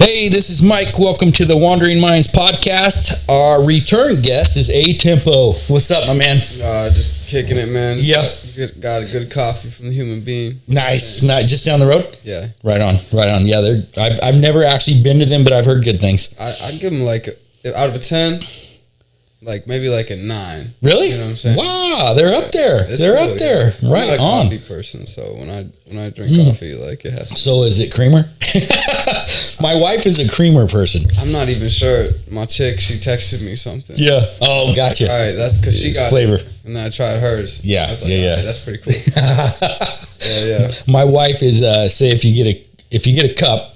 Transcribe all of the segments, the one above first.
Hey, this is Mike. Welcome to the Wandering Minds podcast. Our return guest is A-Tempo. What's up, my man? Just kicking it, man. Just got a good coffee from the Human Being. Nice. Just down the road? Yeah. Right on. Yeah, I've never actually been to them, but I've heard good things. I'd give them like, out of a 10, like maybe like a 9. Really? You know what I'm saying? Wow, they're up there. They're up there. Yeah. Right I'm on. a coffee person, so when I drink coffee, like it has to. So is it creamer? My wife is a creamer person. I'm not even sure. My chick, she texted me something. Yeah. Oh, gotcha. All right, that's because she got flavor. And then I tried hers. Yeah. I was like, yeah. Right, that's pretty cool. yeah. My wife is say if you get a cup,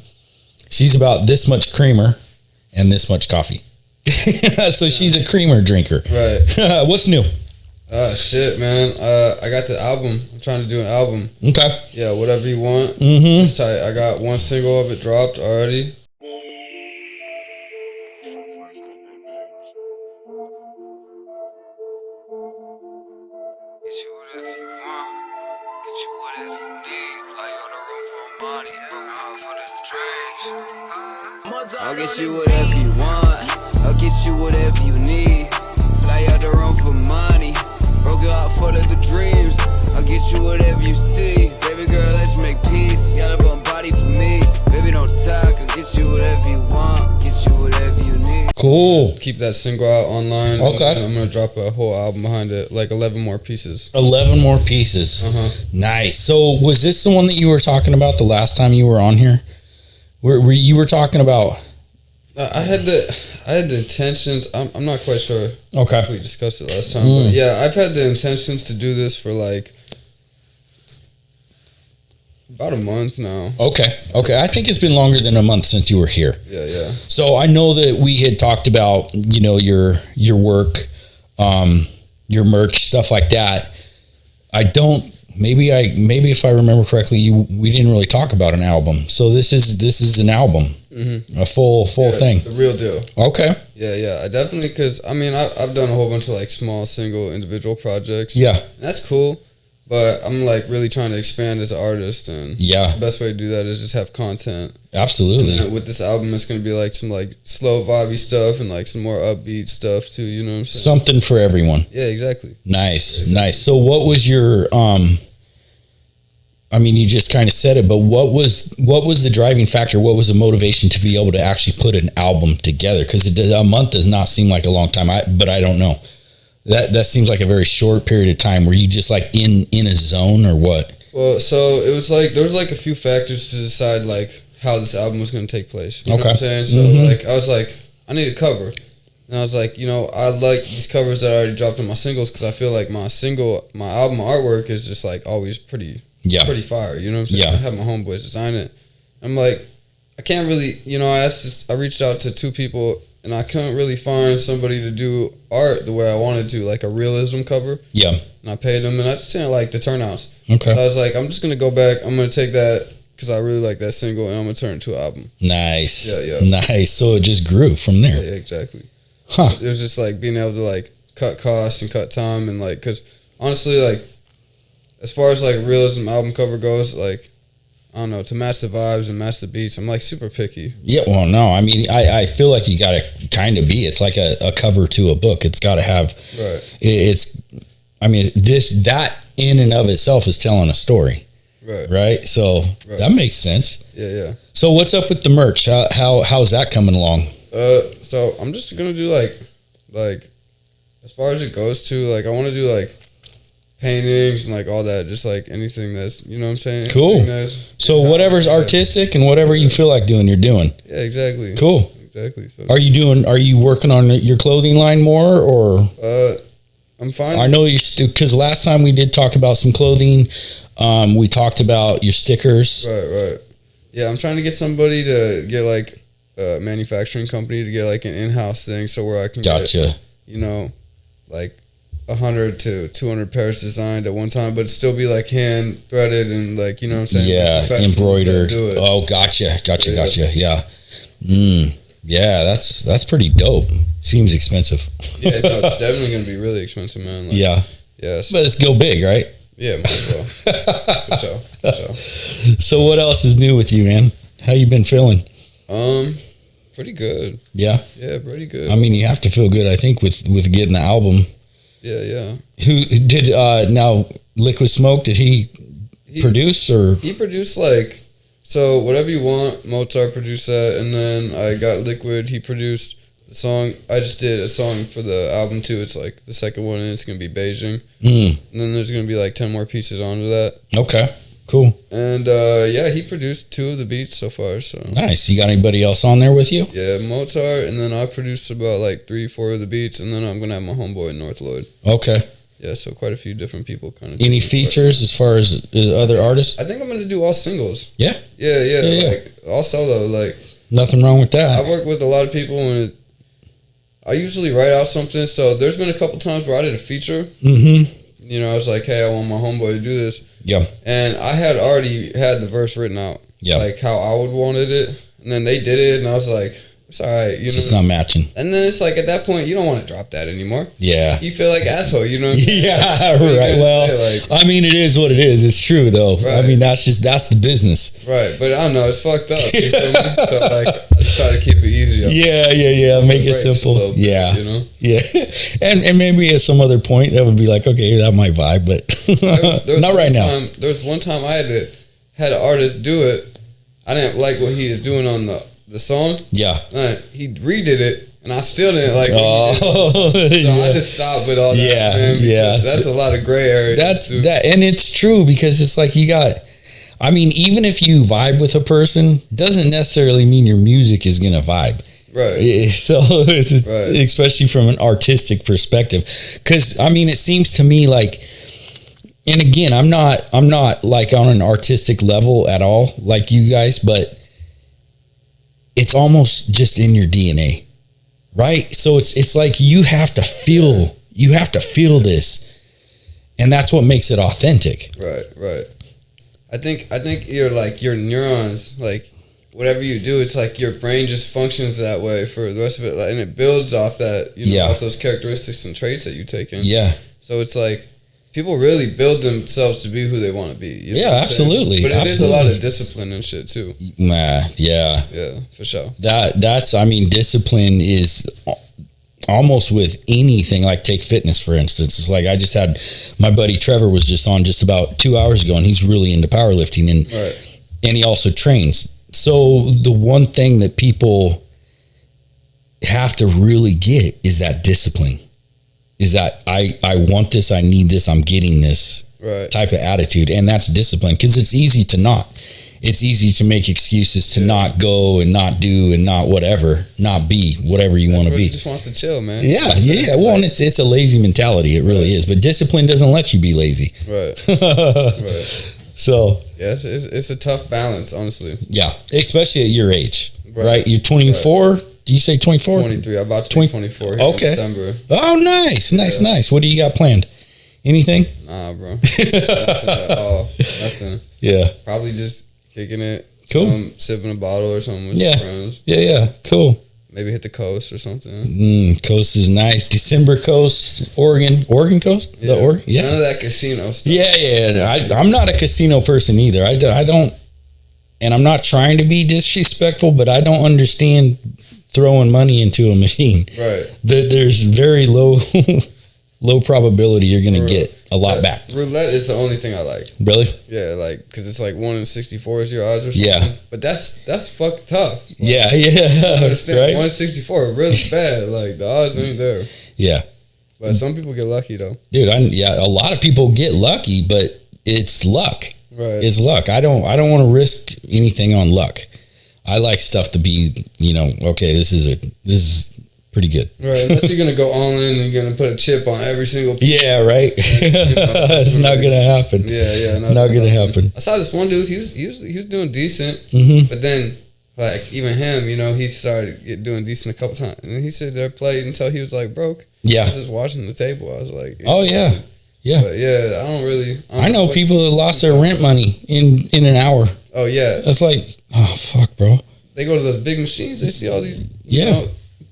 she's about this much creamer and this much coffee. So she's a creamer drinker. Right. What's new? Shit, man. I got the album. I'm trying to do an album. Okay. Yeah, whatever you want. Mm-hmm. It's tight. I got one single of it dropped already. I'll get you whatever you want. I'll get you whatever you need. Fly out the room for money. Broke it out for the dreams. I'll get you whatever you see. Baby girl, let's make peace. Got a bum body for me. Baby, don't talk. I'll get you whatever you want. I'll get you whatever you need. Cool. Keep that single out online. Okay. And I'm going to drop a whole album behind it, like 11 more pieces. 11 more pieces. Uh-huh. Nice. So was this the one that you were talking about the last time you were on here? Where you were talking about? I had the intentions. I'm not quite sure. Okay. If we discussed it last time. But yeah, I've had the intentions to do this for like about a month now. Okay. I think it's been longer than a month since you were here. Yeah. So I know that we had talked about, your work, your merch, stuff like that. Maybe if I remember correctly, we didn't really talk about an album. So this is an album, a full thing. The real deal. Okay. Yeah. I definitely, because I mean, I've done a whole bunch of like small single individual projects. Yeah. And that's cool. But I'm like really trying to expand as an artist, and yeah, the best way to do that is just have content. Absolutely. And with this album, it's gonna be like some like slow vibey stuff and like some more upbeat stuff too. You know what I'm saying? Something for everyone. Yeah, exactly. Nice. So what was your I mean, you just kind of said it, but what was the driving factor? What was the motivation to be able to actually put an album together? Because a month does not seem like a long time. But I don't know. That seems like a very short period of time. Were you just like in a zone or what? Well, so it was like there was like a few factors to decide like how this album was going to take place. You know what I'm saying? So like I was like, I need a cover, and I was like, I like these covers that I already dropped on my singles because I feel like my album artwork is just like always pretty fire. You know what I'm saying? Yeah. I have my homeboys design it. I'm like, I can't really, I reached out to 2 people. And I couldn't really find somebody to do art the way I wanted to, like a realism cover. Yeah. And I paid them, and I just didn't like the turnouts. Okay. So I was like, I'm just going to go back. I'm going to take that because I really like that single, and I'm going to turn it into an album. Nice. Yeah. Nice. So it just grew from there. Yeah, exactly. Huh. It was just like being able to like cut costs and cut time, and like, because honestly, like, as far as like realism album cover goes, like, I don't know, to match the vibes and match the beats, I'm like super picky. Yeah, well, no, I mean, I feel like you got to kind of be. It's like a cover to a book. It's got to have. Right. That in and of itself is telling a story. Right. So that makes sense. Yeah. So what's up with the merch? How's that coming along? So I'm just gonna do like as far as it goes to, like I want to do like paintings and like all that, just like anything that's, you know what I'm saying? Cool. So whatever's artistic and whatever you feel like doing, you're doing. Yeah, exactly. Cool. Exactly. So are you working on your clothing line more, or? I'm fine. I know because last time we did talk about some clothing. We talked about your stickers. Right. Yeah, I'm trying to get somebody to get like a manufacturing company to get like an in-house thing, so where I can Gotcha. get, like 100 to 200 pairs designed at one time, but still be like hand threaded and like, you know what I'm saying? Yeah, like embroidered. Oh, gotcha. Yeah. Yeah, that's pretty dope. Seems expensive. Yeah, no, it's definitely gonna be really expensive, man. Like, yeah. But it's go big, right? Yeah, might as well. For sure. So what else is new with you, man? How you been feeling? Pretty good. Yeah, pretty good. I mean, you have to feel good, I think, with getting the album. Yeah. Who did now? Liquid Smoke? Did he produce or he produced like so whatever you want? Mozart produced that, and then I got Liquid. He produced the song. I just did a song for the album too. It's like the second one, and it's gonna be Beijing. And then there's gonna be like 10 more pieces onto that. Okay. Cool. And he produced 2 of the beats so far. So nice. You got anybody else on there with you? Yeah, Mozart, and then I produced about like 3-4 of the beats, and then I'm gonna have my homeboy North Lloyd. Okay. Yeah, so quite a few different people kind of. Any features as far as other artists? I think I'm gonna do all singles. Yeah. Yeah. Like all solo. Like nothing wrong with that. I work with a lot of people, and I usually write out something. So there's been a couple times where I did a feature. Mm-hmm. You know, I was like, hey, I want my homeboy to do this. Yeah. And I had already had the verse written out. Yeah. Like how I would wanted it. And then they did it, and I was like, it's all right. You know? It's not matching. And then it's like, at that point, you don't want to drop that anymore. Yeah. You feel like asshole, you know? Yeah, right. Well, I mean, it is what it is. It's true, though. Right. I mean, that's the business. Right. But I don't know. It's fucked up. You feel me? So, like, I just try to keep it easy. Yeah. Make it simple. Bit, you know? Yeah. And maybe at some other point, that would be like, okay, that might vibe, but there was not right now. There was one time I had an artist do it. I didn't like what he was doing on the song. Yeah. He redid it, and I still didn't like what he did. So I just stopped with all that. Man, that's a lot of gray area. That, and it's true because it's like I mean, even if you vibe with a person, doesn't necessarily mean your music is gonna vibe. Right. So especially from an artistic perspective, because I mean, it seems to me like, and again, I'm not like on an artistic level at all like you guys, but it's almost just in your DNA, right? So it's like you have to feel this, and that's what makes it authentic. Right. I think you're like your neurons, like whatever you do, it's like your brain just functions that way for the rest of it, and it builds off that, off those characteristics and traits that you take in. Yeah. So it's like people really build themselves to be who they want to be. You know absolutely. But it is a lot of discipline and shit too. Yeah, for sure. That's I mean, discipline is almost with anything. Like take fitness for instance. It's like I just had my buddy Trevor was just on just about 2 hours ago, and he's really into powerlifting, and he also trains. So the one thing that people have to really get is that discipline. Is that I want this, I need this, I'm getting this type of attitude. And that's discipline, because it's easy to not. It's easy to make excuses to not go and not do and not whatever, not be whatever you want to be. Just wants to chill, man. Yeah. Well, and it's a lazy mentality. It really is. But discipline doesn't let you be lazy. Right. So. Yeah, it's a tough balance, honestly. Yeah. Especially at your age, right? You're 24. Do you say 24? 23. I'm about to be 24 here in December. Oh, nice. What do you got planned? Anything? Nah, bro. Nothing at all. Nothing. Yeah. Probably just kicking it. Cool. Sipping a bottle or something with your friends. Yeah. Cool. Maybe hit the coast or something. Coast is nice. December coast, Oregon coast. Yeah. None of that casino stuff. Yeah. I'm not a casino person either. I don't, and I'm not trying to be disrespectful, but I don't understand throwing money into a machine. Right. There's very low probability you're going to get a lot back. Roulette is the only thing I like. Really? Yeah, like, because it's like 1 in 64 is your odds or something. Yeah. But that's fucking tough. Like, yeah. I understand. Right? 1 in 64 really bad. Like, the odds ain't there. Yeah. But some people get lucky, though. Dude, a lot of people get lucky, but it's luck. Right. It's luck. I don't want to risk anything on luck. I like stuff to be, okay, this is pretty good. Right, unless you're gonna go all in and you're gonna put a chip on every single piece. Yeah, right. It's not gonna happen. Yeah, not gonna happen. I saw this one dude. He was doing decent, but then like even him, he started doing decent a couple times, and he said they played until he was like broke. Yeah, I was just watching the table. I was like, oh yeah. But yeah, I don't know people that lost their rent money in an hour. Oh yeah, that's like, oh fuck, bro. They go to those big machines. They see all these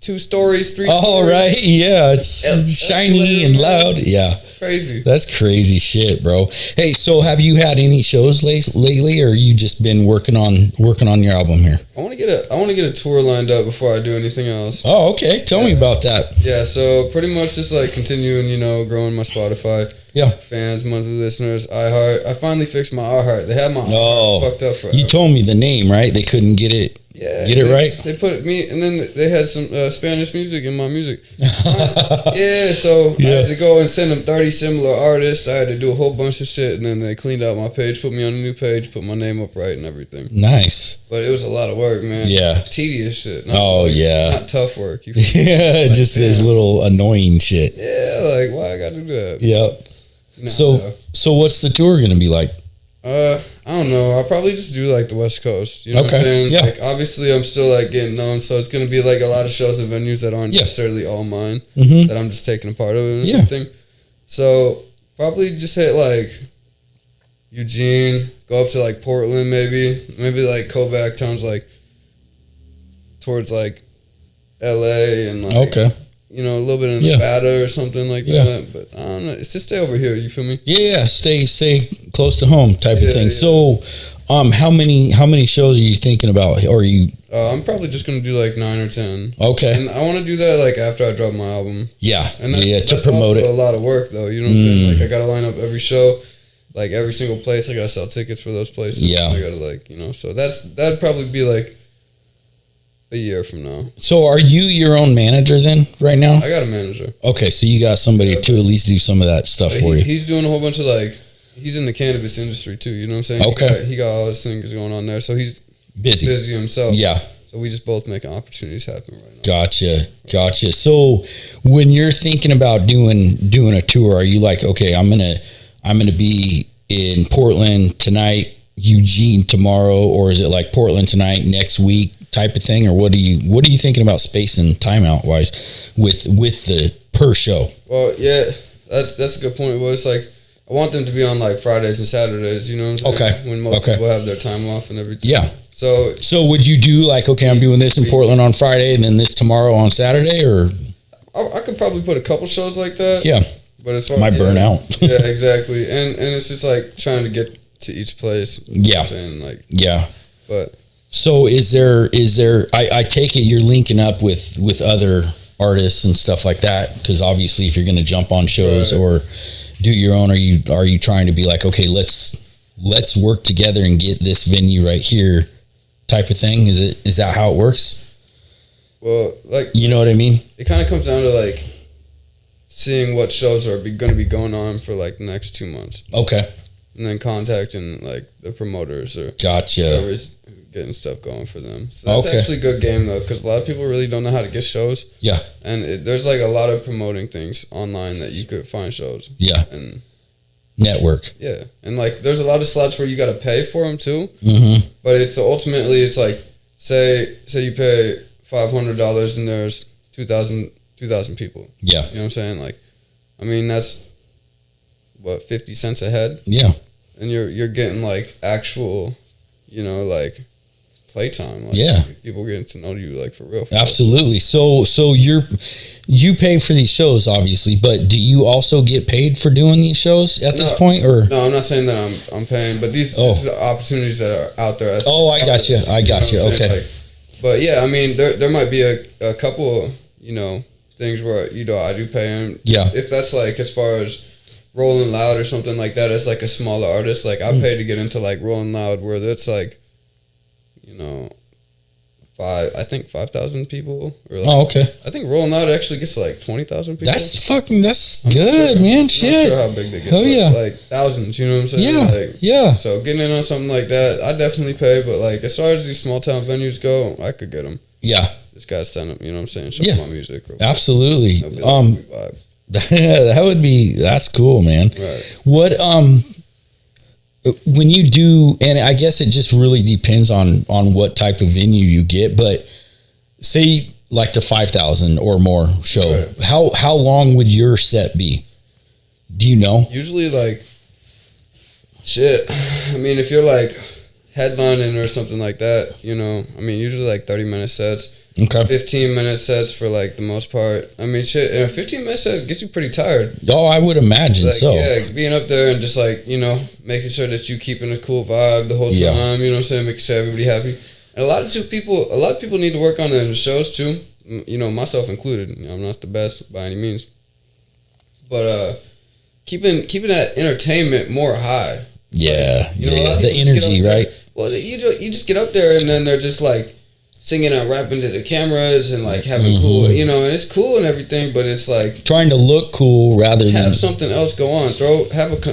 2 stories, 3 Oh, stories. right. Yeah. It's shiny and loud. Yeah. Crazy. That's crazy shit, bro. Hey, so have you had any shows lately, or you just been working on your album here? I want to get a tour lined up before I do anything else. Oh, okay. Tell me about that. Yeah, so pretty much just like continuing, growing my Spotify. Yeah. Fans, monthly listeners, iHeart. I finally fixed my iHeart. They had my iHeart fucked up forever. You told me the name, right? They couldn't get it. Yeah, Get it right? They put me, and then they had some Spanish music in my music. Yeah, so I had to go and send them 30 similar artists. I had to do a whole bunch of shit, and then they cleaned out my page, put me on a new page, put my name up right and everything. Nice. But it was a lot of work, man. Yeah. Tedious shit. Yeah. Not tough work. Yeah, like, just this little annoying shit. Yeah, like, why I gotta do that? Yep. So what's the tour gonna be like? I don't know. I'll probably just do like the West Coast. You know what I'm saying? Yeah. Like, obviously, I'm still like getting known, so it's gonna be like a lot of shows and venues that aren't necessarily all mine, that I'm just taking a part of and everything. So probably just hit like Eugene, go up to like Portland, maybe like go back towns like towards like LA and like a little bit in Nevada or something like that. But I don't know. It's just stay over here. You feel me? Yeah. Stay close to home type of thing. Yeah. So, how many shows are you thinking about? Or are you? I'm probably just gonna do like 9 or 10. Okay. And I want to do that like after I drop my album. Yeah. And that's to promote also it. a lot of work though. You know what I'm saying? Like I gotta line up every show, like every single place. I gotta sell tickets for those places. Yeah. I gotta so that'd probably be like a year from now. So are you your own manager then right now? I got a manager. Okay, so you got somebody to at least do some of that stuff for you. He's doing a whole bunch of he's in the cannabis industry too, you know what I'm saying? Okay. He got all his things going on there, so he's busy himself. Yeah. So we just both making opportunities happen right now. Gotcha. So when you're thinking about doing a tour, are you like, okay, I'm gonna be in Portland tonight, Eugene tomorrow, or is it like Portland tonight, next week type of thing, or what are you thinking about space and timeout wise with the per show? Well, yeah, that's a good point. Well, it's like I want them to be on like Fridays and Saturdays. You know what I'm saying? Okay. When most people have their time off and everything. Yeah. So would you do like, okay, I'm doing this in Portland on Friday and then this tomorrow on Saturday, or? I could probably put a couple shows like that. Yeah. But it's hard. Might burn out. Yeah, exactly. And it's just like trying to get to each place. You know what I'm saying? Like, yeah. But. So is there? I take it you're linking up with other artists and stuff like that, because obviously if you're going to jump on shows or do your own, are you trying to be like, okay, let's work together and get this venue right here, type of thing? Is that how it works? Well, like, you know what I mean? It kind of comes down to like seeing what shows are going to be going on for like the next 2 months. Okay. And then contacting like the promoters or whoever's getting stuff going for them. So that's actually a good game though, because a lot of people really don't know how to get shows. Yeah. And there's like a lot of promoting things online that you could find shows. Yeah. And network. Yeah. And like there's a lot of slots where you got to pay for them too. Mm-hmm. But ultimately it's like say you pay $500 and there's 2,000 people. Yeah. You know what I'm saying? Like, I mean, that's what, 50 cents a head? Yeah. And you're getting like actual, like playtime. Like, people getting to know you like for real. Absolutely. So you pay for these shows obviously, but do you also get paid for doing these shows at this point, or? No, I'm not saying that I'm paying, but these are opportunities that are out there. I got you. Okay. Like, but yeah, I mean, there might be a couple, things where I do pay them. Yeah. If that's like as far as Rolling Loud or something like that, it's like a smaller artist. Like I pay to get into like Rolling Loud, where that's like, 5,000 people. Or like, okay. I think Rolling Loud actually gets to like 20,000 people. That's good, man. Shit. I'm not sure how big they get. Oh yeah. Like thousands. You know what I'm saying? Yeah. Like, yeah. So getting in on something like that, I definitely pay. But like as far as these small town venues go, I could get them. Yeah. Just gotta send them. You know what I'm saying? Show them my music. Absolutely. Like, that's cool, man. Right. What when you do, and I guess it just really depends on what type of venue you get, but say like the 5,000 or more show, right. How long would your set be? Do you know? Usually like shit. I mean, if you're like headlining or something like that, usually like 30-minute sets. Okay. 15-minute sets for like the most part. I mean, shit, and a 15-minute set gets you pretty tired. Oh, I would imagine Like, so. yeah, being up there and just like, you know, making sure that you keeping a cool vibe the whole time. Yeah. You know what I'm saying? Making sure everybody happy. And a lot of people need to work on the shows too. You know, myself included. You know, I'm not the best by any means, but keeping that entertainment more high. Yeah, Like, you know, the energy, right? Well, you just get up there and then they're just like singing and rapping to the cameras and like having cool, you know, and it's cool and everything, but it's like trying to look cool rather than have something else go on.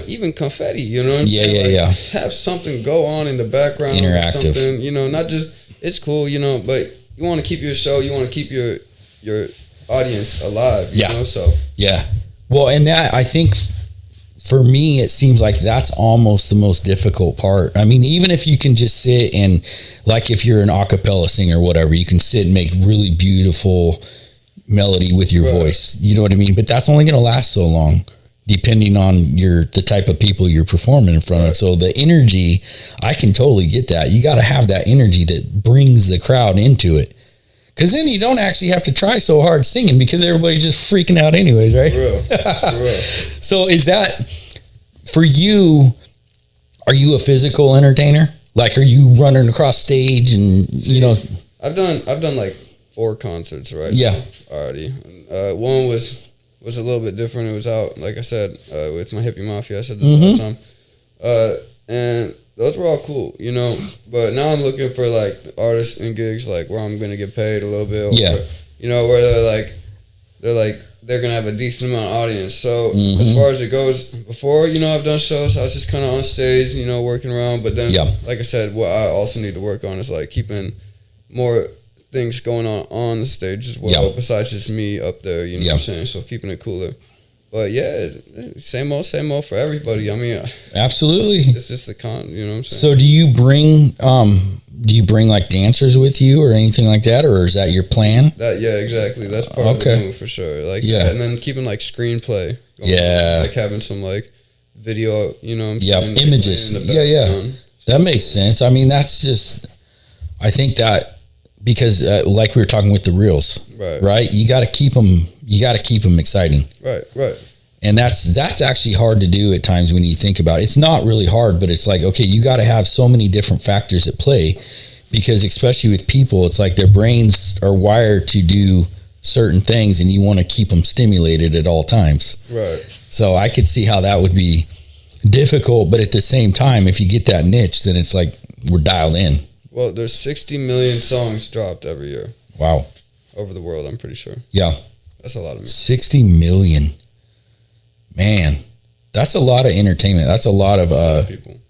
Even confetti, you know what I'm saying? Like, have something go on in the background. Interactive. Something, you know, not just, it's cool, you know, but you want to keep your show, you want to keep your audience alive, you know, so. Yeah. Well, and that, I think for me, it seems like that's almost the most difficult part. I mean, even if you can just sit and, like if you're an a cappella singer or whatever, you can sit and make really beautiful melody with your voice. You know what I mean? But that's only going to last so long, depending on the type of people you're performing in front of. So the energy, I can totally get that. You got to have that energy that brings the crowd into it. Because then you don't actually have to try so hard singing because everybody's just freaking out anyways, right? For real. So is that, for you, are you a physical entertainer? Like, are you running across stage and, you know? I've done like 4 concerts, right? Yeah. Already. One was a little bit different. It was out, like I said, with my Hippie Mafia. I said this last time. And those were all cool, you know. But now I'm looking for like artists and gigs like where I'm gonna get paid a little bit. Or, you know, where they're gonna have a decent amount of audience. So as far as it goes, before, you know, I've done shows, I was just kind of on stage, you know, working around. But then, like I said, what I also need to work on is like keeping more things going on the stage as well, besides just me up there, you know what I'm saying? So keeping it cooler. But yeah, same old for everybody. I mean, absolutely, it's just you know what I'm saying? So do you bring like dancers with you or anything like that, or is that your plan? Yeah, exactly. That's part of the move for sure. Like, and then keeping like screenplay. Like having some like video, you know what I'm saying? Images. That makes sense. I mean, that's just, I think that, because like we were talking with the reels, right? You got to keep them exciting. Right. And that's actually hard to do at times when you think about it. It's not really hard, but it's like, okay, you got to have so many different factors at play, because especially with people, it's like their brains are wired to do certain things and you want to keep them stimulated at all times. Right. So I could see how that would be difficult, but at the same time, if you get that niche, then it's like we're dialed in. Well, there's 60 million songs dropped every year. Wow. Over the world, I'm pretty sure. Yeah. That's a lot of music. 60 million. Man, that's a lot of entertainment. That's a lot of people.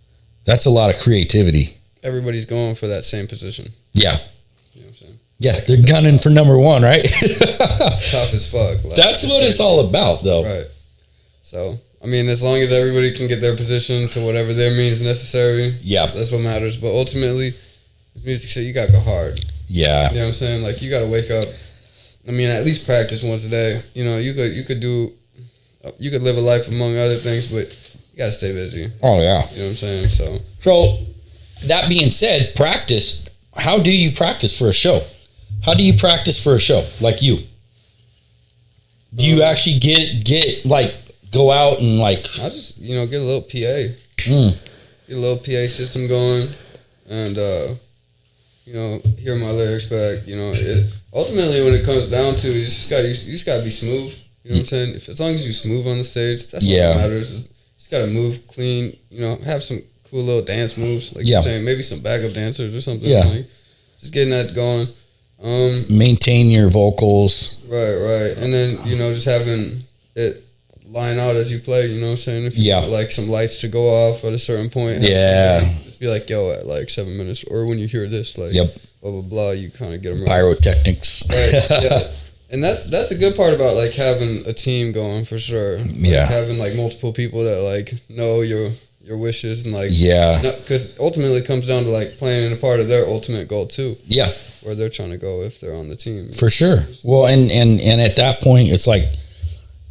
That's a lot of creativity. Everybody's going for that same position. Yeah. You know what I'm saying? Yeah, they're gunning for number one, right? It's tough as fuck. Like, that's what it's all about, though. Right. So, I mean, as long as everybody can get their position to whatever their means necessary, that's what matters. But ultimately, with music shit, you gotta go hard. Yeah. You know what I'm saying? Like, you gotta wake up. I mean, at least practice once a day. You know, you could live a life among other things, but you gotta stay busy. Oh yeah. You know what I'm saying? So that being said, practice. How do you practice for a show? How do you practice for a show? Like you? Do you actually get like go out and like? I just get a little PA. Get a little PA system going, and hear my lyrics back. Ultimately, when it comes down to it, you just gotta be smooth. You know what I'm saying? As long as you're smooth on the stage, that's all that matters. You just gotta move clean. Have some cool little dance moves, like you're saying, maybe some backup dancers or something. Like, just getting that going. Maintain your vocals. Right, and then just having it line out as you play. You know what I'm saying? If you want, like, some lights to go off at a certain point. Just be like, yo, at like 7 minutes, or when you hear this, like, blah blah blah. You kind of get them right. Pyrotechnics. Right. Yeah. And that's a good part about like having a team going, for sure. Like, having like multiple people that like know your wishes and like because ultimately it comes down to like playing a part of their ultimate goal too. Yeah, where they're trying to go if they're on the team. For sure. Well, and at that point, it's like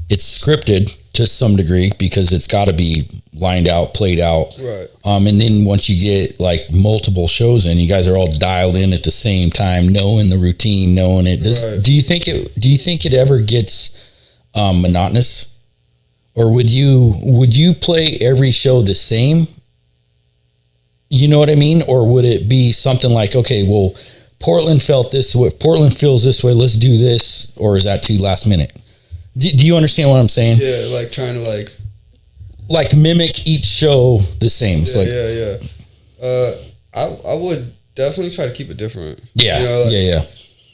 it's scripted to some degree because it's got to be lined out, played out. Right. And then once you get like multiple shows in, you guys are all dialed in at the same time, knowing the routine, knowing it. Right. Do you think it ever gets monotonous? Or would you play every show the same? You know what I mean? Or would it be something like, okay, well, Portland felt this way, Portland feels this way, let's do this, or is that too last minute? Do you understand what I'm saying? Yeah, like trying to like mimic each show the same. I would definitely try to keep it different. Yeah, you know, yeah.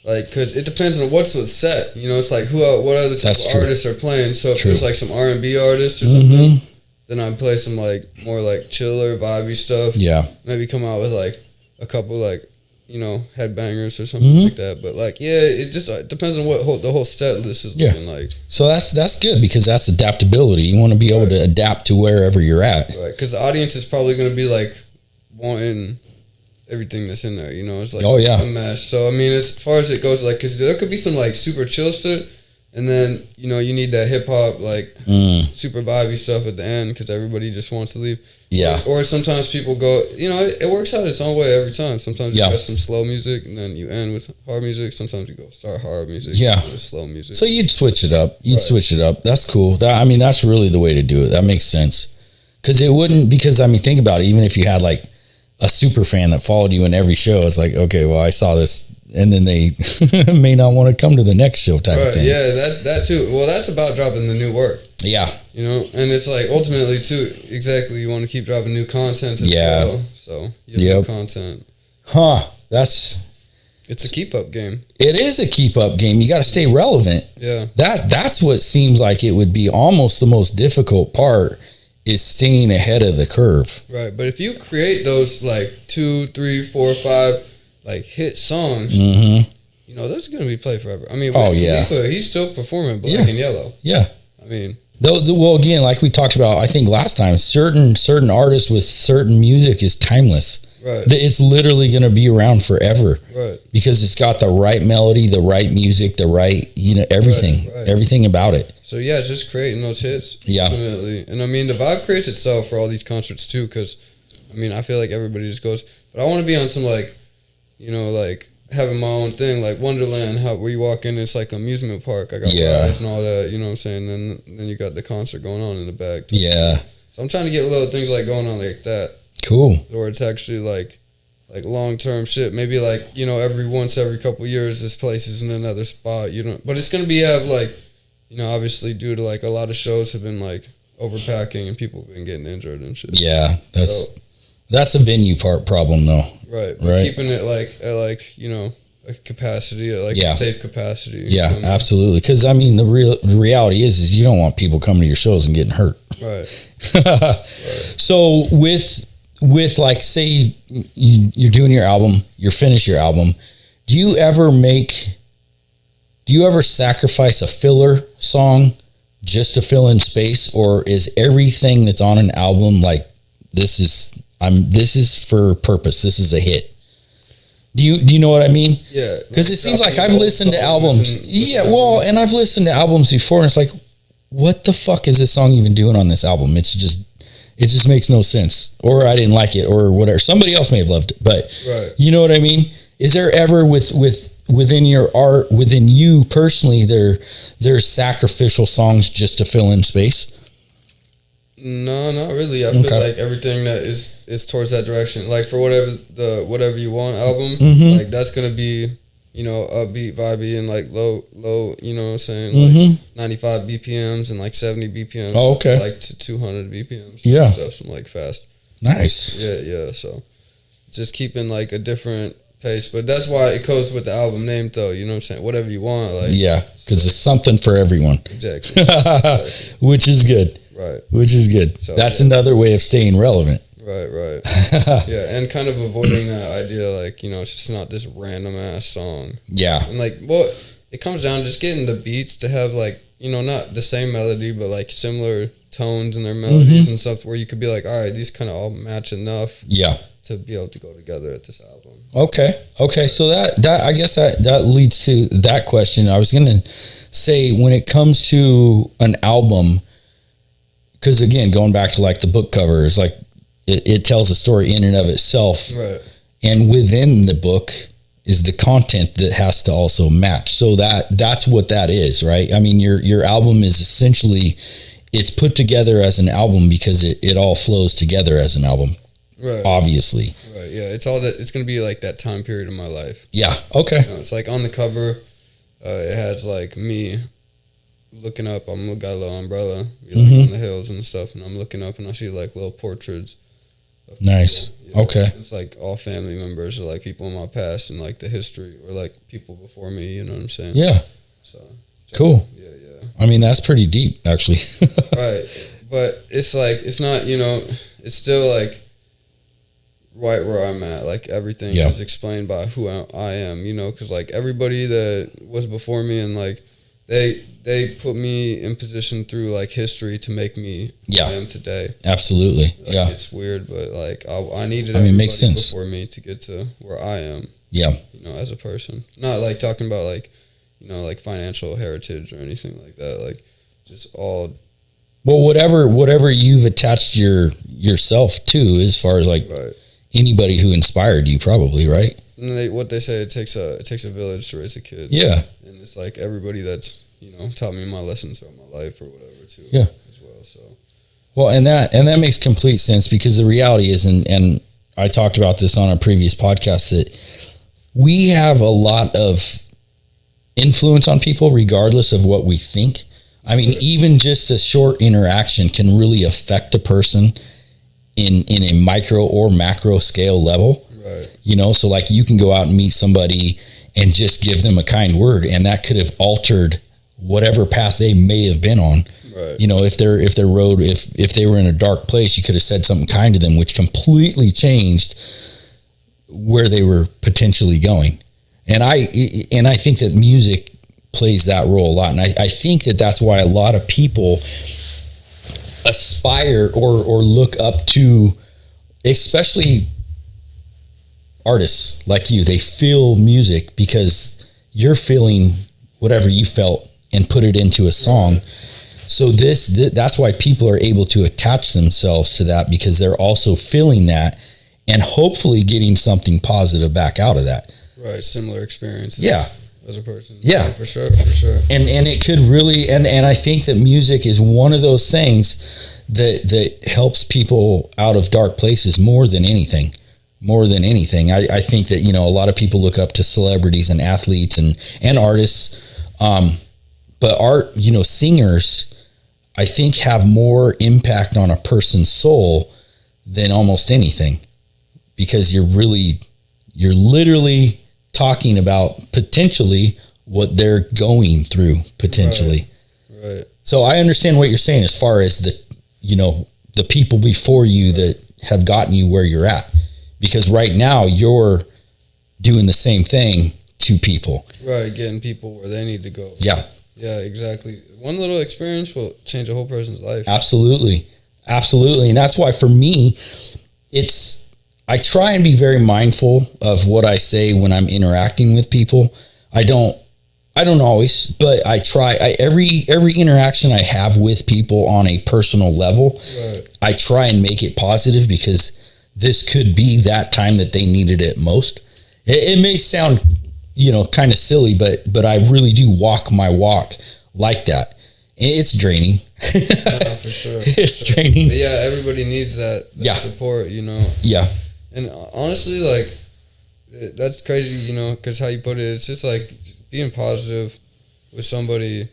Like, because it depends on what's set. You know, it's like what other type of artists are playing. So if there's like some R&B artists or something, then I'd play some like more like chiller, vibey stuff. Yeah. Maybe come out with like a couple like, you know, headbangers or something like that. But like, yeah, it just depends on what the whole set list is looking like. So that's good, because that's adaptability. You want to be able to adapt to wherever you're at. Right, because the audience is probably going to be like wanting everything that's in there, you know, it's like a mash. So I mean, as far as it goes, like, because there could be some like super chill shit, and then you know you need that hip hop like super vibey stuff at the end because everybody just wants to leave. Yeah. Or sometimes people go, you know, it works out its own way every time. Sometimes you got some slow music and then you end with hard music. Sometimes you go start hard music, with slow music. So you'd switch it up. Switch it up. That's cool. I mean, that's really the way to do it. That makes sense. Because it wouldn't. Because I mean, think about it. Even if you had like a super fan that followed you in every show, it's like, okay, well, I saw this, and then they may not want to come to the next show type of thing. Yeah, that too. Well, that's about dropping the new work. Yeah. You know, and it's like ultimately too, exactly, you want to keep dropping new content as well. So you have new content. It's a keep up game. It is a keep up game. You got to stay relevant. Yeah. That's what seems like it would be almost the most difficult part, is staying ahead of the curve. Right. But if you create those like 2, 3, 4, 5 like hit songs, you know, those are going to be played forever. I mean, he's still performing Black and Yellow. Yeah. I mean, well, again, like we talked about, I think last time, certain artists with certain music is timeless. Right. It's literally going to be around forever. Right. Because it's got the right melody, the right music, the right, you know, everything. Right. Everything about it. So yeah, just creating those hits. Yeah. Ultimately. And I mean, the vibe creates itself for all these concerts too, because I mean, I feel like everybody just goes, but I want to be on some like, you know, like having my own thing, like Wonderland, where you walk in, it's like an amusement park. I got rides and all that, you know what I'm saying? And then you got the concert going on in the back too. Yeah. So I'm trying to get little things like going on like that. Cool. Where it's actually like long-term shit. Maybe like, you know, every couple years this place is in another spot, you know, but it's going to have like, you know, obviously due to like a lot of shows have been like overpacking and people have been getting injured and shit. Yeah. That's a venue problem though. Right. Right. Keeping it like at like, you know, a capacity, like a safe capacity. Yeah, absolutely. Because I mean, the reality is you don't want people coming to your shows and getting hurt. Right. So with like, say you're doing your album, you're finished your album. Do you ever sacrifice a filler song just to fill in space, or is everything that's on an album like this is for purpose? This is a hit. Do you know what I mean? Yeah. Because it seems like I've listened to albums. And I've listened to albums before, and it's like, what the fuck is this song even doing on this album? It just makes no sense, or I didn't like it, or whatever. Somebody else may have loved it, but you know what I mean? Is there ever within your art, within you personally, there's sacrificial songs just to fill in space? No, not really. I feel like everything that is towards that direction. Like for whatever you want album, like that's gonna be, you know, upbeat, vibey, and like low, you know what I'm saying? Like 95 BPMs and like 70 BPMs. Oh, okay. Like to 200 BPMs. Yeah. Stuff, some like fast. Nice. Yeah. So just keeping like a different pace, but that's why it goes with the album name though, you know what I'm saying? Whatever you want. Like, yeah, because it's something for everyone. Exactly. Which is good. Right. Which is good. So, that's another way of staying relevant. Right. Yeah, and kind of avoiding that idea, like, you know, it's just not this random ass song. Yeah. And like, well, it comes down to just getting the beats to have like, you know, not the same melody, but like similar tones in their melodies and stuff, where you could be like, all right, these kind of all match enough. Yeah. To be able to go together at this album. Okay. So that I guess that leads to that question. I was gonna say, when it comes to an album, because again, going back to like the book cover, it's like it tells a story in and of itself, right? And within the book is the content that has to also match. So that's what that is, right? I mean, your album is essentially, it's put together as an album because it all flows together as an album, right? Obviously, right. Yeah, it's all that. It's gonna be like that time period of my life. Yeah. Okay. You know, it's like on the cover, it has like me looking up. Got a little umbrella, on the hills and stuff, and I'm looking up and I see like little portraits. Nice. Okay. It's like all family members or like people in my past and like the history or like people before me. You know what I'm saying? Yeah. So cool. Yeah. I mean, that's pretty deep, actually. Right, but it's like it's not. It's still like right where I'm at. Like everything is explained by who I am. Because like everybody that was before me and like they put me in position through like history to make me who I am today. Absolutely. Like, it's weird, but like I needed everybody makes sense. before me to get to where I am. Yeah. As a person, not like talking about like like financial heritage or anything like that. Like just all. Well, whatever you've attached yourself to, as far as like anybody who inspired you, probably, right? And what they say, it takes a village to raise a kid. Yeah. And it's like everybody that's taught me my lessons throughout my life or whatever too. Yeah. As well. So. Well, and that makes complete sense, because the reality is, and I talked about this on a previous podcast, that we have a lot of influence on people regardless of what we think. I mean, even just a short interaction can really affect a person in a micro or macro scale level. Right. So like you can go out and meet somebody and just give them a kind word, and that could have altered whatever path they may have been on. Right. If they were in a dark place, you could have said something kind to them, which completely changed where they were potentially going. And I think that music plays that role a lot. And I think that that's why a lot of people aspire or look up to, especially artists like you. They feel music because you're feeling whatever you felt and put it into a song. So that's why people are able to attach themselves to that, because they're also feeling that and hopefully getting something positive back out of that. Right, similar experiences. Yeah. As a person. Yeah. For sure. And it could really, and I think that music is one of those things that helps people out of dark places more than anything. I think that, a lot of people look up to celebrities and athletes and artists. But singers, I think, have more impact on a person's soul than almost anything, because you're literally talking about potentially what they're going through potentially. Right. So I understand what you're saying as far as the people before you that have gotten you where you're at, because right now you're doing the same thing to people. Right. Getting people where they need to go. Yeah. Yeah, exactly. One little experience will change a whole person's life. Absolutely. And that's why for me, I try and be very mindful of what I say when I'm interacting with people. I don't always, but I try. Every interaction I have with people on a personal level, I try and make it positive, because this could be that time that they needed it most. It may sound, kind of silly, but I really do walk my walk like that. It's draining. No, for sure. It's draining. But yeah, everybody needs that support, Yeah. And honestly, like, that's crazy, because how you put it, it's just like being positive with somebody.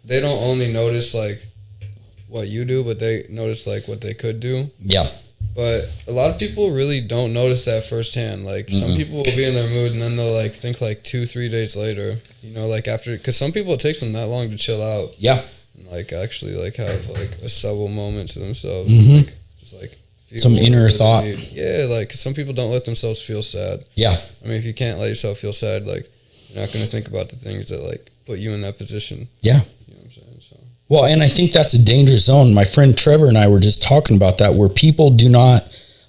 They don't only notice like what you do, but they notice like what they could do. Yeah. But a lot of people really don't notice that firsthand. Like, some people will be in their mood and then they'll like think like 2-3 days later, like after, because some people, it takes them that long to chill out. Yeah. And like actually like have like a subtle moment to themselves. Mm-hmm. And, like, just like feel some inner thought. Yeah. Like, some people don't let themselves feel sad. Yeah. I mean, if you can't let yourself feel sad, like, you're not going to think about the things that like put you in that position. Yeah. You know what I'm saying? So. Well, and I think that's a dangerous zone. My friend Trevor and I were just talking about that, where people do not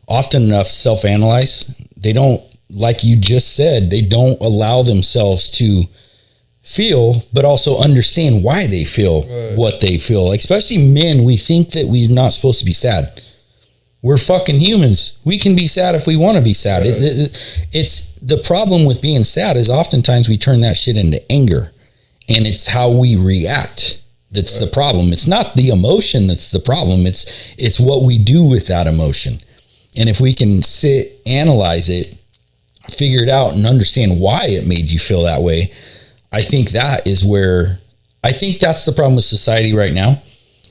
often enough self-analyze. They don't, like you just said, they don't allow themselves to feel, but also understand why they feel what they feel. Especially men, we think that we're not supposed to be sad. We're fucking humans. We can be sad if we want to be sad. It's the problem with being sad is oftentimes we turn that shit into anger, and it's how we react that's the problem. It's not the emotion that's the problem. It's what we do with that emotion. And if we can sit, analyze it, figure it out, and understand why it made you feel that way, I think that's the problem with society right now,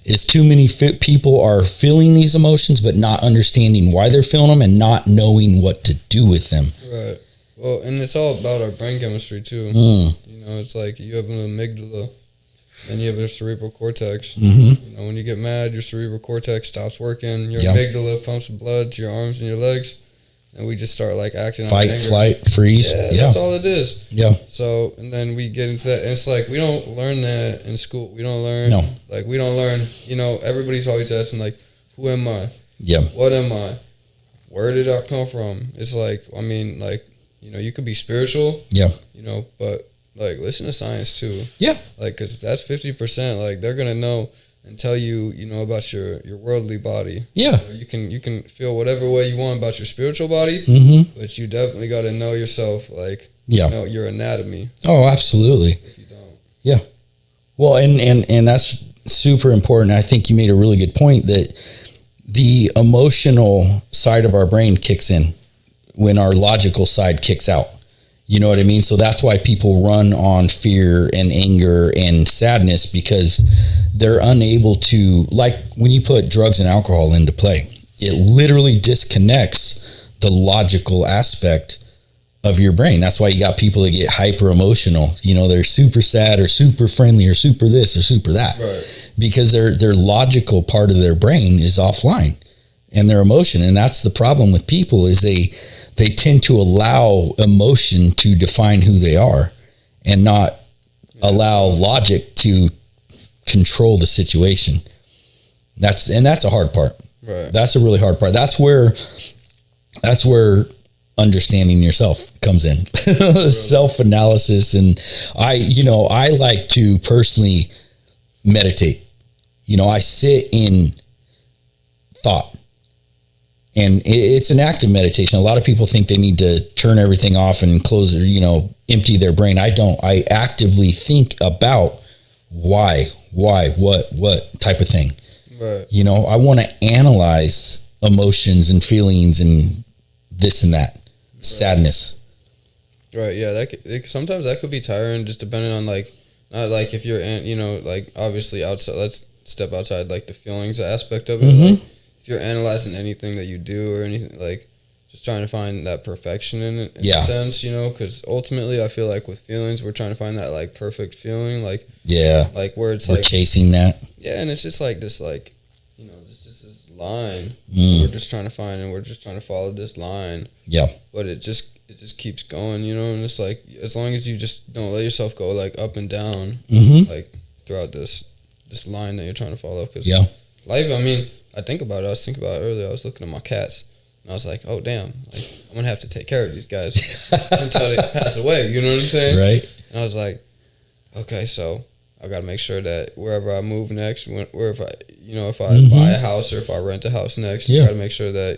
is too many people are feeling these emotions, but not understanding why they're feeling them and not knowing what to do with them. Right. Well, and it's all about our brain chemistry too. You know, it's like you have an amygdala and you have your cerebral cortex. You know, when you get mad, your cerebral cortex stops working. Your amygdala pumps blood to your arms and your legs. And we just start like acting fight, flight, freeze. Yeah, that's all it is. Yeah. So, and then we get into that. And it's like, we don't learn that in school. We don't learn. No. Like, we don't learn, you know, everybody's always asking, like, who am I? Yeah. What am I? Where did I come from? It's like, I mean, like, you know, you could be spiritual. Yeah. You know, but, like, listen to science, too. Yeah. Like, because that's 50%. Like, they're going to know and tell you, you know, about your worldly body. Yeah. You know, you can feel whatever way you want about your spiritual body, but you definitely got to know yourself, like, you know, your anatomy. Oh, absolutely. If you don't. Yeah. Well, and that's super important. I think you made a really good point that the emotional side of our brain kicks in when our logical side kicks out. You know what I mean? So that's why people run on fear and anger and sadness, because they're unable to, like when you put drugs and alcohol into play, it literally disconnects the logical aspect of your brain. That's why you got people that get hyper emotional. You know, they're super sad or super friendly or super this or super that, because their logical part of their brain is offline, and their emotion. And that's the problem with people, is they tend to allow emotion to define who they are and not allow logic to control the situation. That's a hard part. Right. That's a really hard part. That's where understanding yourself comes in. Self-analysis. And I like to personally meditate. You know, I sit in thought. And it's an active meditation. A lot of people think they need to turn everything off and close their, empty their brain. I don't. I actively think about why, what type of thing. Right. You know, I want to analyze emotions and feelings and this and that. Right. Sadness. Right, yeah. Sometimes that could be tiring, just depending on, like, not like if you're, like, obviously outside, let's step outside, like, the feelings aspect of it. Like, if you're analyzing anything that you do or anything, like, just trying to find that perfection in it, in a sense, because ultimately I feel like with feelings, we're trying to find that, like, perfect feeling, like, like where it's we're like chasing that. Yeah, and it's just like this, like, this line we're just trying to find, and we're just trying to follow this line. Yeah. But it just keeps going, and it's like, as long as you just don't let yourself go, like, up and down, like, throughout this line that you're trying to follow. Because life, I mean, I think about it. I was thinking about it earlier. I was looking at my cats, and I was like, "Oh damn! Like, I'm gonna have to take care of these guys until they pass away." You know what I'm saying? Right. And I was like, "Okay, so I got to make sure that wherever I move next, if I buy a house or if I rent a house next, I got to make sure that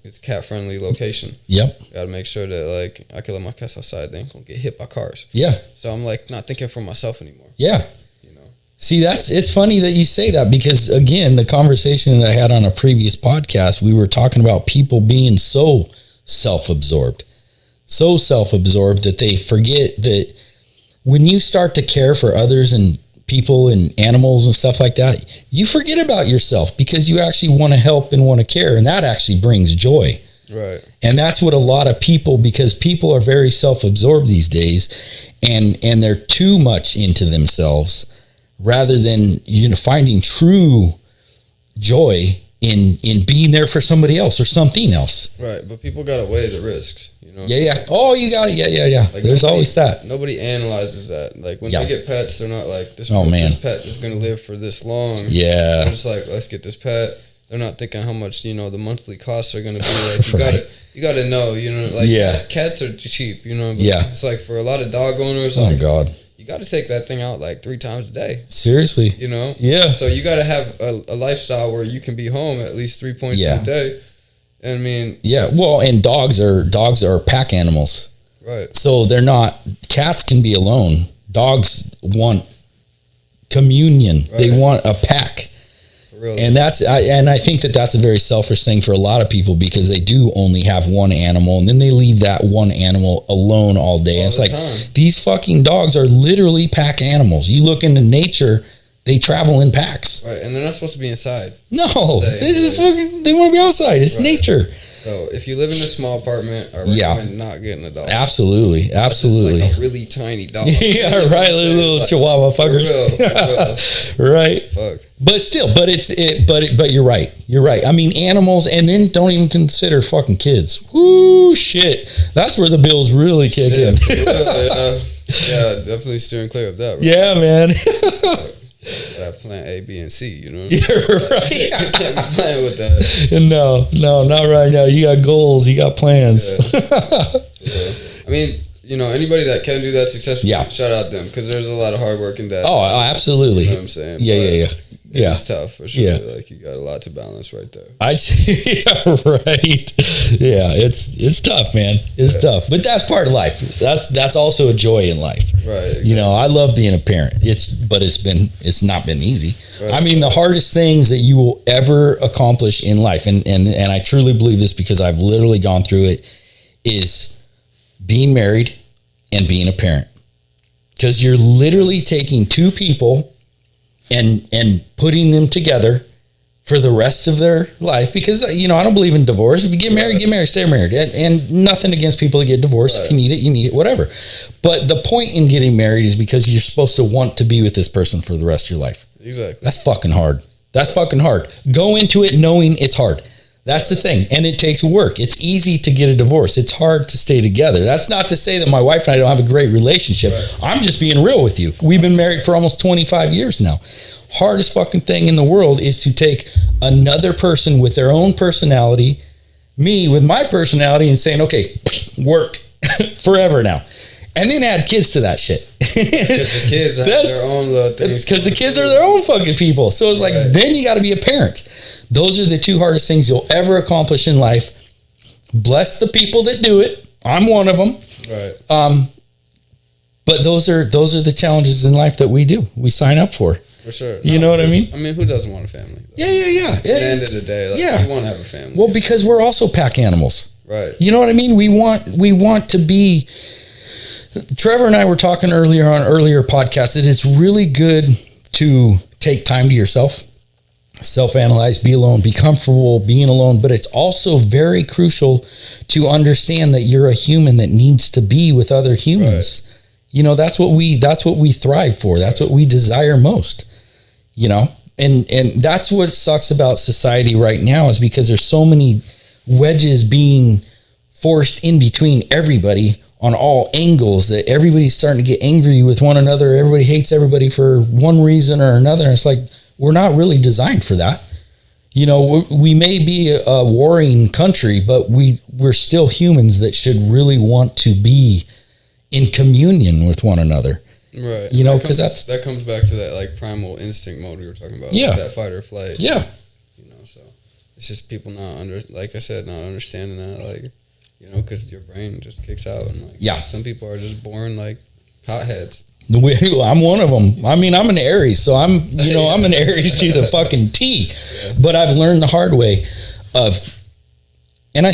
it's a cat friendly location. Yep. Got to make sure that, like, I can let my cats outside. They ain't gonna get hit by cars. Yeah. So I'm, like, not thinking for myself anymore. Yeah. See, it's funny that you say that, because, again, the conversation that I had on a previous podcast, we were talking about people being so self-absorbed that they forget that when you start to care for others and people and animals and stuff like that, you forget about yourself, because you actually want to help and want to care, and that actually brings joy. Right. And that's what a lot of people, because people are very self-absorbed these days, and they're too much into themselves, rather than finding true joy in being there for somebody else or something else. Right, but people gotta weigh the risks, Yeah. Oh, you got it. Yeah. Like, there's always that. Nobody analyzes that. Like, when they get pets, they're not like, this pet is gonna live for this long. Yeah. They're just like, let's get this pet. They're not thinking how much the monthly costs are gonna be. Like, you gotta know, like, cats are cheap, but it's like, for a lot of dog owners, like, God, you got to take that thing out like 3 times a day. Seriously. You know? Yeah. So you got to have a lifestyle where you can be home at least 3 points a day. And I mean, yeah. Well, and dogs are pack animals. Right. So they're not. Cats can be alone. Dogs want communion. Right. They want a pack. Really? And I think that's a very selfish thing for a lot of people, because they do only have one animal, and then they leave that one animal alone all day. And it's like, these fucking dogs are literally pack animals. You look into nature, they travel in packs. Right, and they're not supposed to be inside. No, they want to be outside. It's nature. So if you live in a small apartment, I recommend not getting a dog. Absolutely. It's like a really tiny dog. Yeah, right. Little chihuahua fuckers. For real. Right. Fuck. But still, but you're right. You're right. I mean, animals, and then don't even consider fucking kids. Woo, shit. That's where the bills really kick in. Yeah, definitely steering clear of that. Right? Yeah, man. But I plan A, B, and C, you know? Yeah, right. I can't be playing with that. No, not right now. You got goals. You got plans. Yeah. I mean, you know, anybody that can do that successfully, shout out them, because there's a lot of hard work in that. Oh, absolutely. You know what I'm saying? Yeah. It's tough for sure. Yeah. Like, you got a lot to balance right there. Right. Yeah, it's tough, man. It's tough, but that's part of life. That's also a joy in life. Right. Exactly. You know, I love being a parent. It's not been easy. Right. I mean, the hardest things that you will ever accomplish in life, and I truly believe this because I've literally gone through it, is being married and being a parent. Because you're literally taking two people and putting them together for the rest of their life, because, you know, I don't believe in divorce. If you get married, stay married. And nothing against people that get divorced. If you need it, whatever. But the point in getting married is because you're supposed to want to be with this person for the rest of your life. Exactly. That's fucking hard. Go into it knowing it's hard. That's the thing. And it takes work. It's easy to get a divorce. It's hard to stay together. That's not to say that my wife and I don't have a great relationship. Right. I'm just being real with you. We've been married for almost 25 years now. Hardest fucking thing in the world is to take another person with their own personality, me with my personality, and saying, okay, work forever now. And then add kids to that shit. Because the kids have their own little things. Because the kids are their own fucking people. So it's like, then you got to be a parent. Those are the two hardest things you'll ever accomplish in life. Bless the people that do it. I'm one of them. Right. But those are the challenges in life that we do. We sign up for. For sure. You know what I mean? I mean, who doesn't want a family? Yeah. At the end of the day, you want to have a family. Well, because we're also pack animals. Right. You know what I mean? We want to be. Trevor and I were talking earlier on earlier podcasts that it's really good to take time to yourself, self-analyze, be alone, be comfortable being alone. But it's also very crucial to understand that you're a human that needs to be with other humans. Right. You know, that's what we thrive for. That's what we desire most. You know, and that's what sucks about society right now, is because there's so many wedges being forced in between everybody on all angles that everybody's starting to get angry with one another. Everybody hates everybody for one reason or another. And it's like, we're not really designed for that. You know, we may be a warring country, but we're still humans that should really want to be in communion with one another. Right. You know, because that comes back to that like primal instinct mode we were talking about. Yeah. Like that fight or flight. Yeah. You know, so it's just people not understanding that, like, you know, because your brain just kicks out, and like, some people are just born like hotheads. I'm one of them. I mean, I'm an Aries, so I'm an Aries to the fucking T. Yeah. But I've learned the hard way and I'm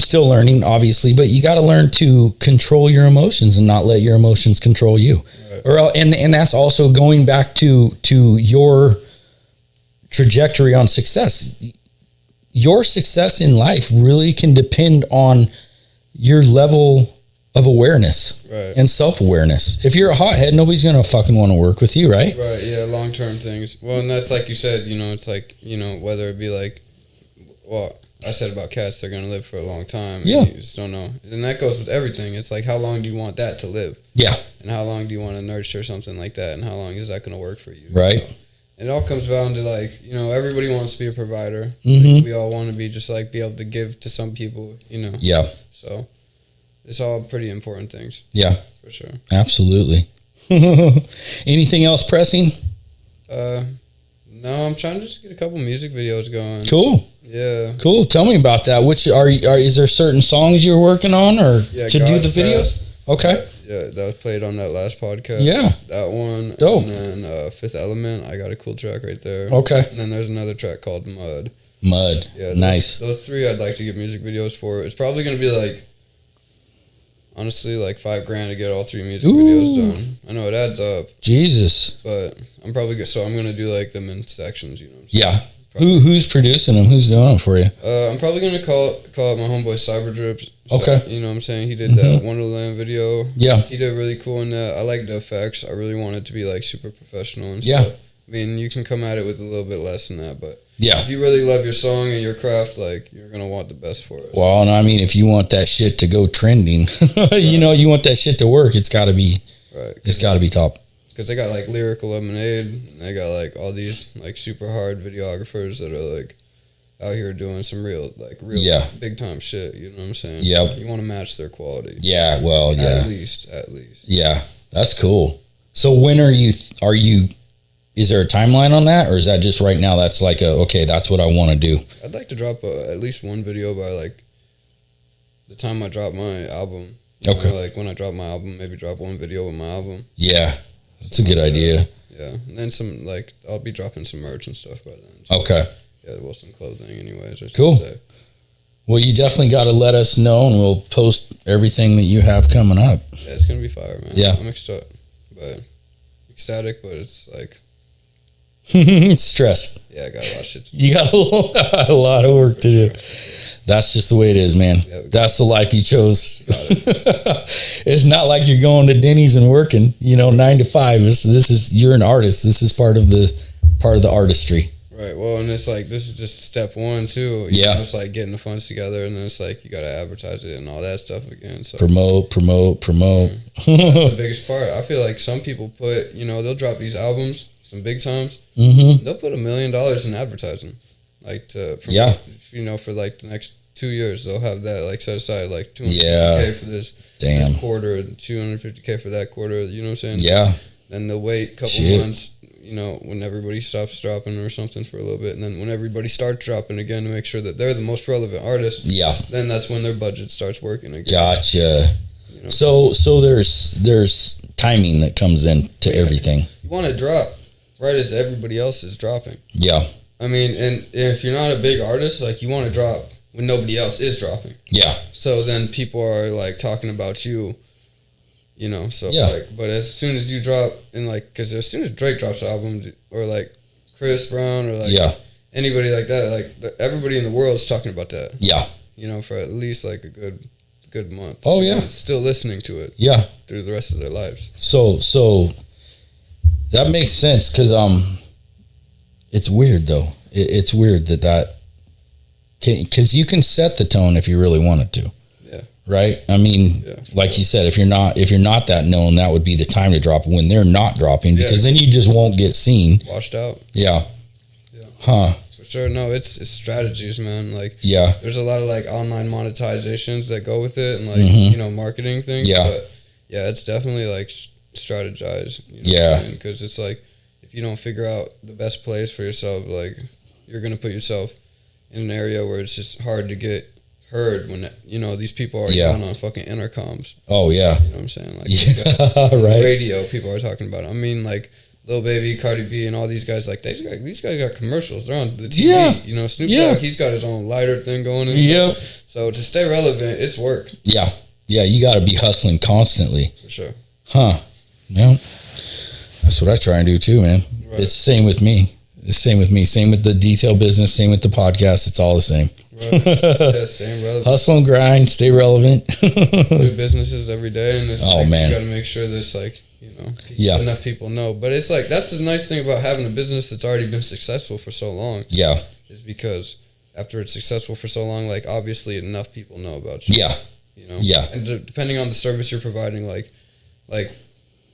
still learning, obviously, but you got to learn to control your emotions and not let your emotions control you. Right. And that's also going back to your trajectory on success. Your success in life really can depend on your level of awareness and self-awareness. If you're a hothead, nobody's going to fucking want to work with you, right? Right, yeah, long-term things. Well, and that's like you said, you know, it's like, you know, whether it be like, well, I said about cats, they're going to live for a long time. Yeah. You just don't know. And that goes with everything. It's like, how long do you want that to live? Yeah. And how long do you want to nurture something like that? And how long is that going to work for you? Right. So, and it all comes down to, like, you know, everybody wants to be a provider. Mm-hmm. Like, we all want to be just, like, be able to give to some people, you know. Yeah. So it's all pretty important things. Yeah. For sure. Absolutely. Anything else pressing? No, I'm trying to just get a couple music videos going. Cool. Yeah. Cool. Tell me about that. Which is there certain songs you're working on or to do the videos? Okay. Yeah, that was played on that last podcast. Yeah. That one. Dope. And then Fifth Element, I got a cool track right there. Okay. And then there's another track called Mud. Yeah, nice. Those three I'd like to get music videos for. It's probably going to be like, honestly, like $5,000 to get all three music videos done. I know it adds up. Jesus. But I'm probably I'm going to do like them in sections, you know what I'm saying? Yeah. Who's producing them? Who's doing them for you? I'm probably going to call out my homeboy Cyberdrips. Okay. You know what I'm saying? He did that Wonderland video. Yeah. He did really cool in that. I like the effects. I really want it to be like super professional and Yeah. stuff. I mean, you can come at it with a little bit less than that, but yeah, if you really love your song and your craft, like, you're going to want the best for it. Well, and I mean, if you want that shit to go trending, you know, you want that shit to work, it's got to be It's got to be top. Because they got like Lyrical Lemonade, and they got like all these like super hard videographers that are like out here doing some real big time shit. You know what I'm saying? Yeah. So you want to match their quality. Yeah. Well, yeah. At least. Yeah. That's cool. So when are you, is there a timeline on that? Or is that just right now? That's like okay, that's what I want to do. I'd like to drop at least one video by like the time I drop my album. Okay. Like when I drop my album, maybe drop one video with my album. Yeah. That's a good idea. Yeah. And then some, like, I'll be dropping some merch and stuff by then. So, okay. yeah, well, some clothing anyways. Cool. Well, you definitely got to let us know, and we'll post everything that you have coming up. Yeah, it's going to be fire, man. Yeah. I'm ecstatic, but it's like... stress. Yeah, I got a lot of shit to do. You got a lot of work to do. That's just the way it is, man. Yeah, that's the life you chose. It's not like you're going to Denny's and working, 9 to 5. You're an artist. This is part of the artistry. Right. Well, and it's like, this is just step one too. It's like getting the funds together, and then it's like you got to advertise it and all that stuff again. So promote. That's the biggest part. I feel like some people put, they'll drop these albums, some big times. Mm-hmm. They'll put $1 million in advertising, like to promote, for like the next 2 years. They'll have that like set aside like $250K for this quarter, $250K for that quarter. You know what I'm saying? Yeah. Then they'll wait a couple months. When everybody stops dropping or something for a little bit, and then when everybody starts dropping again to make sure that they're the most relevant artist, then that's when their budget starts working again. Gotcha. So there's timing that comes in to everything. You want to drop right as everybody else is dropping. Yeah. I mean, and if you're not a big artist, like, you want to drop when nobody else is dropping. Yeah. So then people are like talking about you. But as soon as you drop, and like, because as soon as Drake drops albums, or like Chris Brown, or like anybody like that, like everybody in the world is talking about that. Yeah. For at least like a good month. Oh yeah. Still listening to it. Yeah. Through the rest of their lives. So that makes sense, because it's weird though. It's weird because you can set the tone if you really wanted to. Right? I mean, like you said, if you're not that known, that would be the time to drop when they're not dropping, because then you just won't get seen. Washed out. Yeah. Huh. For sure. No, it's strategies, man. Like, there's a lot of like online monetizations that go with it, and like, marketing things. Yeah. But it's definitely like strategize. Because it's like, if you don't figure out the best place for yourself, like, you're going to put yourself in an area where it's just hard to get heard when these people are going on fucking intercoms. Oh yeah, you know what I'm saying? Like, right. Radio people are talking about it. I mean, like Lil Baby, Cardi B, and all these guys. Like, these guys got commercials. They're on the TV. Yeah. Snoop Dogg, he's got his own lighter thing going. And stuff. So to stay relevant, it's work. Yeah, you got to be hustling constantly. For sure. Huh? Yeah, that's what I try and do too, man. Right. It's the same with me. Same with the detail business. Same with the podcast. It's all the same. Right. Yeah, staying relevant. Hustle and grind, stay relevant. New businesses every day, and it's man, you got to make sure there's like enough people know. But it's like, that's the nice thing about having a business that's already been successful for so long. Yeah, is because after it's successful for so long, like, obviously enough people know about you. Yeah, and depending on the service you're providing, like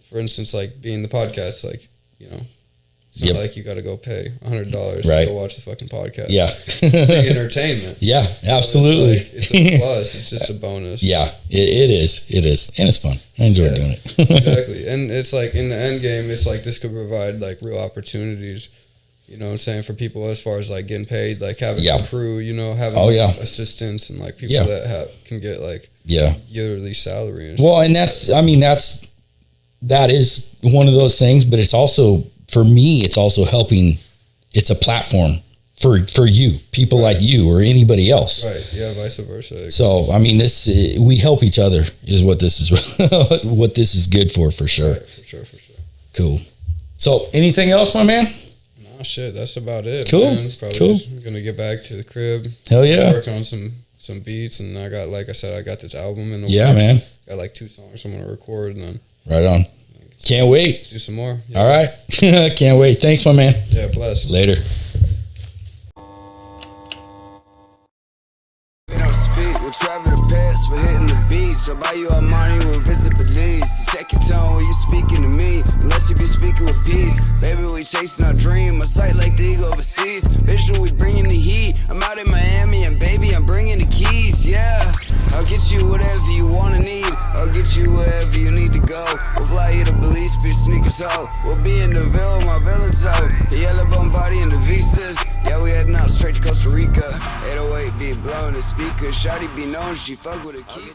for instance, like being the podcast, like It's not like you got to go pay $100 to go watch the fucking podcast. Yeah. Free entertainment. Yeah, absolutely. It's a plus. It's just a bonus. Yeah, it is. It is. And it's fun. I enjoy doing it. Exactly. And it's like in the end game, it's like this could provide like real opportunities, you know what I'm saying, for people as far as like getting paid, like having a crew, you know, having assistants and like people that can get like yearly salary. And well, and that is one of those things, but it's also, for me, it's also helping. It's a platform for you, people like you or anybody else. Right. Yeah. Vice versa. So, I mean, we help each other is what this is, what this is good for sure. Right, for sure. Cool. So anything else, my man? Nah, shit. That's about it. Cool. Man. Probably just gonna get back to the crib. Hell yeah. Work on some beats, and I got, like I said, I got this album in the works. Man. Got like 2 songs I'm gonna record, and then right on. Can't wait. Do some more. Yeah. All right. Can't wait. Thanks, my man. Yeah, bless. Later. We'll travel the past, we're hitting the beach. I'll buy you a money, we'll visit Belize. Check your tone when you speaking to me, unless you be speaking with peace. Baby, we chasing our dream, a sight like the eagle overseas. Vision, we bringing the heat. I'm out in Miami, and baby, I'm bringing the keys, yeah. I'll get you whatever you wanna need. I'll get you wherever you need to go. We'll fly you to Belize for your sneakers, ho. We'll be in the Ville, my village, ho. The yellow bone body and the visas. Yeah, we heading out straight to Costa Rica. 808 be blowing the speakers. Shawty be known, she fuck with a key.